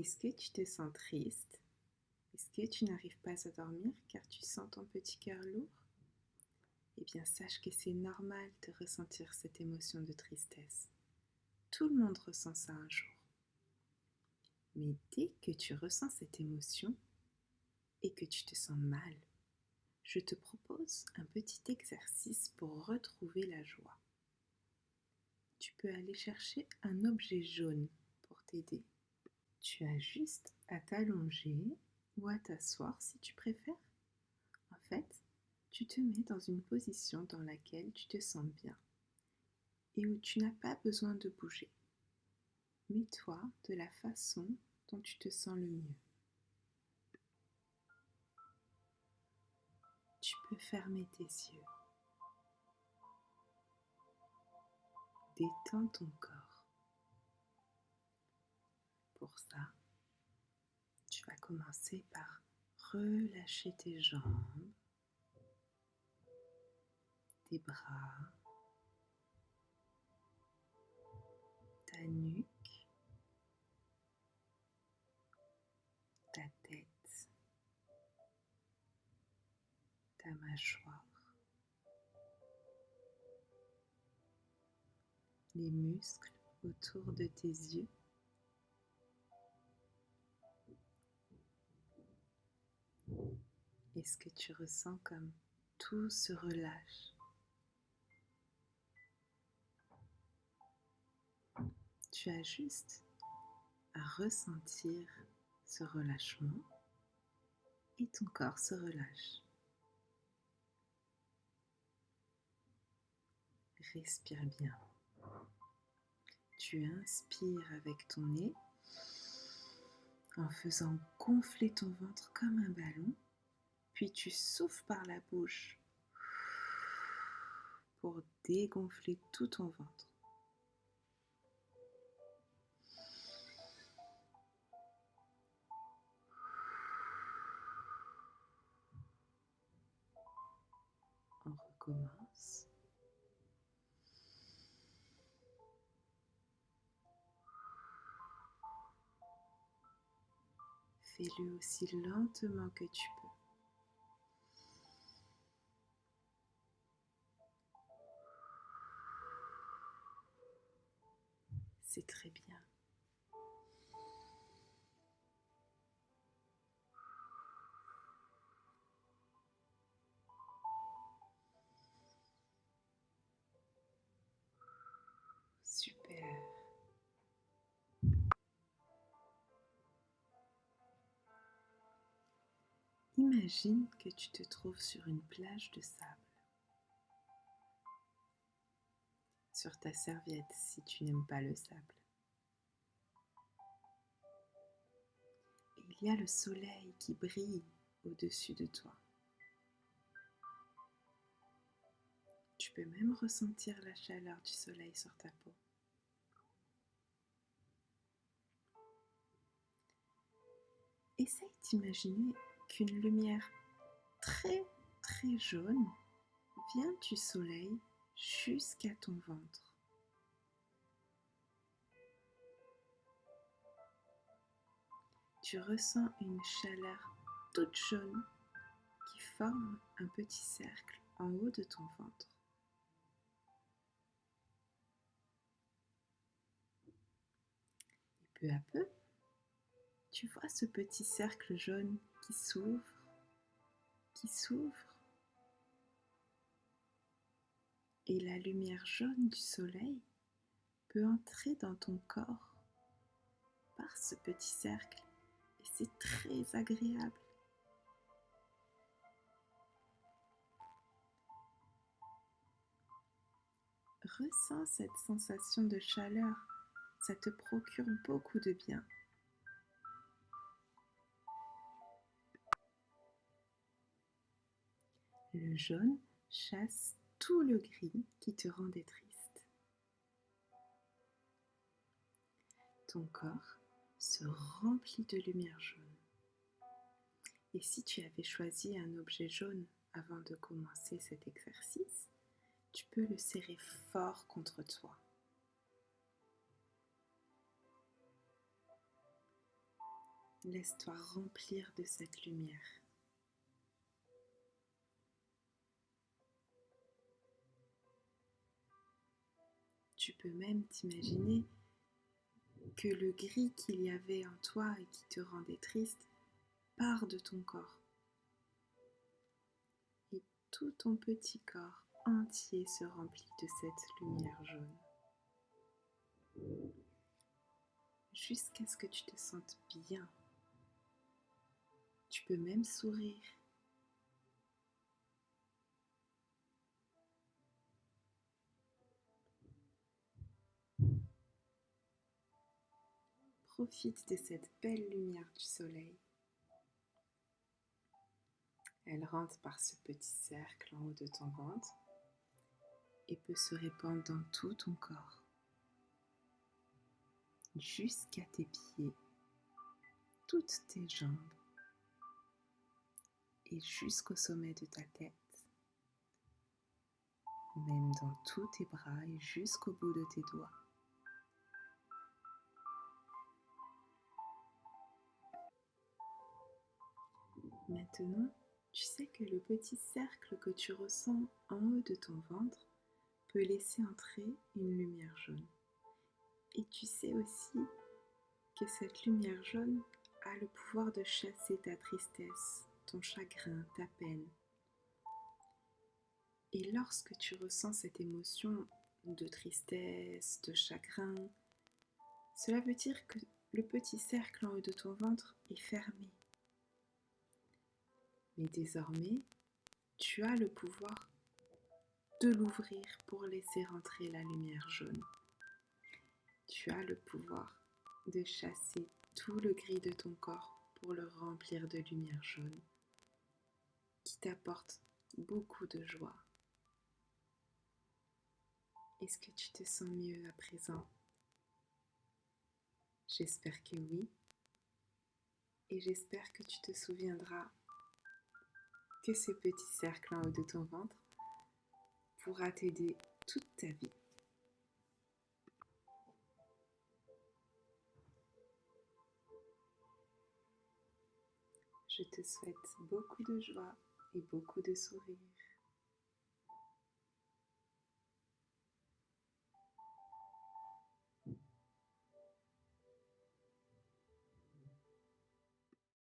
Est-ce que tu te sens triste? Est-ce que tu n'arrives pas à dormir car tu sens ton petit cœur lourd? Eh bien, sache que c'est normal de ressentir cette émotion de tristesse. Tout le monde ressent ça un jour. Mais dès que tu ressens cette émotion et que tu te sens mal, je te propose un petit exercice pour retrouver la joie. Tu peux aller chercher un objet jaune pour t'aider. Tu as juste à t'allonger ou à t'asseoir si tu préfères. En fait, tu te mets dans une position dans laquelle tu te sens bien et où tu n'as pas besoin de bouger. Mets-toi de la façon dont tu te sens le mieux. Tu peux fermer tes yeux. Détends ton corps. Pour ça, tu vas commencer par relâcher tes jambes, tes bras, ta nuque, ta tête, ta mâchoire, les muscles autour de tes yeux. Est-ce que tu ressens comme tout se relâche? Tu as juste à ressentir ce relâchement et ton corps se relâche. Respire bien. Tu inspires avec ton nez en faisant gonfler ton ventre comme un ballon, puis tu souffles par la bouche pour dégonfler tout ton ventre. On recommence. Fais-le aussi lentement que tu peux. C'est très bien. Super. Imagine que tu te trouves sur une plage de sable. Sur ta serviette si tu n'aimes pas le sable. Et il y a le soleil qui brille au-dessus de toi. Tu peux même ressentir la chaleur du soleil sur ta peau. Essaye d'imaginer qu'une lumière très très jaune vient du soleil jusqu'à ton ventre. Tu ressens une chaleur toute jaune qui forme un petit cercle en haut de ton ventre. Et peu à peu, tu vois ce petit cercle jaune qui s'ouvre, et la lumière jaune du soleil peut entrer dans ton corps par ce petit cercle, et c'est très agréable. Ressens cette sensation de chaleur, ça te procure beaucoup de bien. Le jaune chasse tout le gris qui te rendait triste. Ton corps se remplit de lumière jaune. Et si tu avais choisi un objet jaune avant de commencer cet exercice, tu peux le serrer fort contre toi. Laisse-toi remplir de cette lumière. Tu peux même t'imaginer que le gris qu'il y avait en toi et qui te rendait triste part de ton corps. Et tout ton petit corps entier se remplit de cette lumière jaune. Jusqu'à ce que tu te sentes bien. Tu peux même sourire. Profite de cette belle lumière du soleil. Elle rentre par ce petit cercle en haut de ton ventre et peut se répandre dans tout ton corps, jusqu'à tes pieds, toutes tes jambes et jusqu'au sommet de ta tête, même dans tous tes bras et jusqu'au bout de tes doigts. Maintenant, tu sais que le petit cercle que tu ressens en haut de ton ventre peut laisser entrer une lumière jaune. Et tu sais aussi que cette lumière jaune a le pouvoir de chasser ta tristesse, ton chagrin, ta peine. Et lorsque tu ressens cette émotion de tristesse, de chagrin, cela veut dire que le petit cercle en haut de ton ventre est fermé. Mais désormais, tu as le pouvoir de l'ouvrir pour laisser rentrer la lumière jaune. Tu as le pouvoir de chasser tout le gris de ton corps pour le remplir de lumière jaune qui t'apporte beaucoup de joie. Est-ce que tu te sens mieux à présent? J'espère que oui. Et j'espère que tu te souviendras que ce petit cercle en haut de ton ventre pourra t'aider toute ta vie. Je te souhaite beaucoup de joie et beaucoup de sourires.